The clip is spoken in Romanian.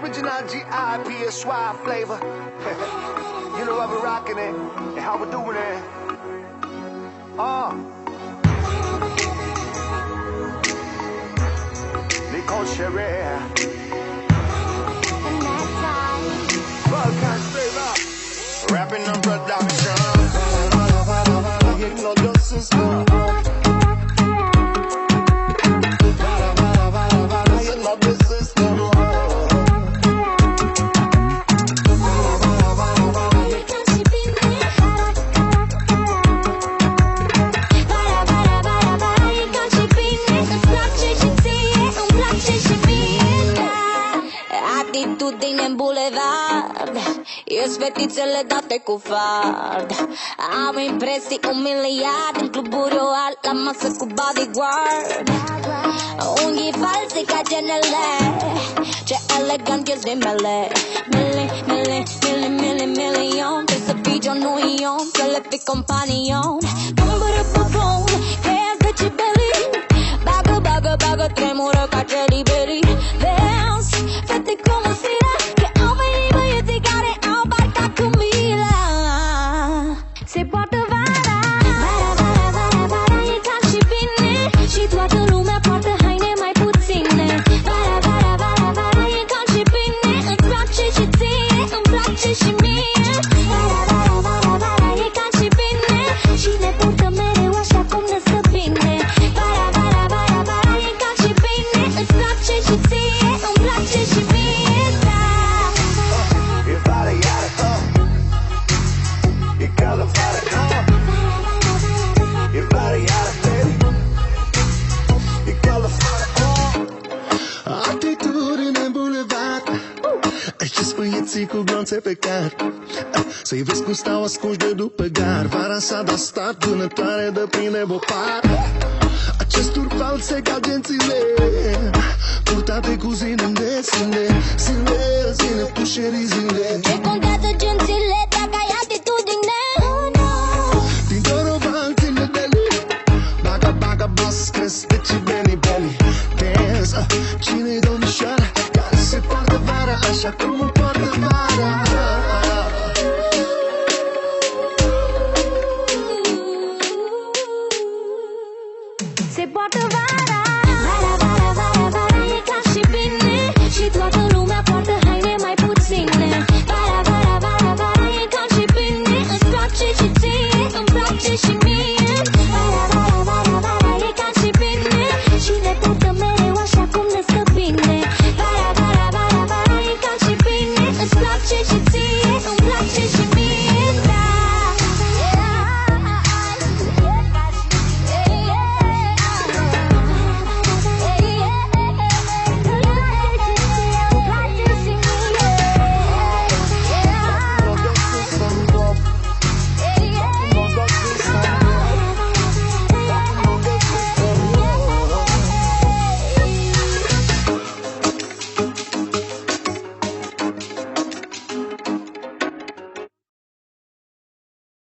Original G.I.P.S.Y. flavor. You know how we're rocking it and how we're doing it. Nicole Sherry. Balkan flavor. Rapping on production. You know the system. Atitudine în bulevard, ies fetițele date cu fard. Am impresii un miliard în cluburi oal, la masă cu bodyguard. Unghii false ca genele, ce elegant ești rimele. Milion, trebuie să fii John Nuion, să le fii companion. Bum-bă-ră-bă-bum, creezi decibelii, bagă, tremură ca Jelly Belly. Dance, fete como será, que au venit băieții care au barca cu mila. Se poartă vara, vara, e cald și bine, și toată lumea poartă haine mai puține. Vara, e cald și bine, îmi place și ție, îmi place și mie. Vara, e cald și bine, și ne purtăm mereu așa cum ne stă bine. Vara, e cald și bine, îți place și ție, îmi place și mie. E vara iară, e caldă vara, e vara iară, baby. E caldă vara, Atitudine în bulevard, acești băieții cu glonțe pe car, să-i vezi cum stau ascunși de după gar. Vara s-a dat start, vânătoare de prinde bopar. Acesturi false ca gențile, purtate cu zile, zile, pușerii zile. Ce contează genții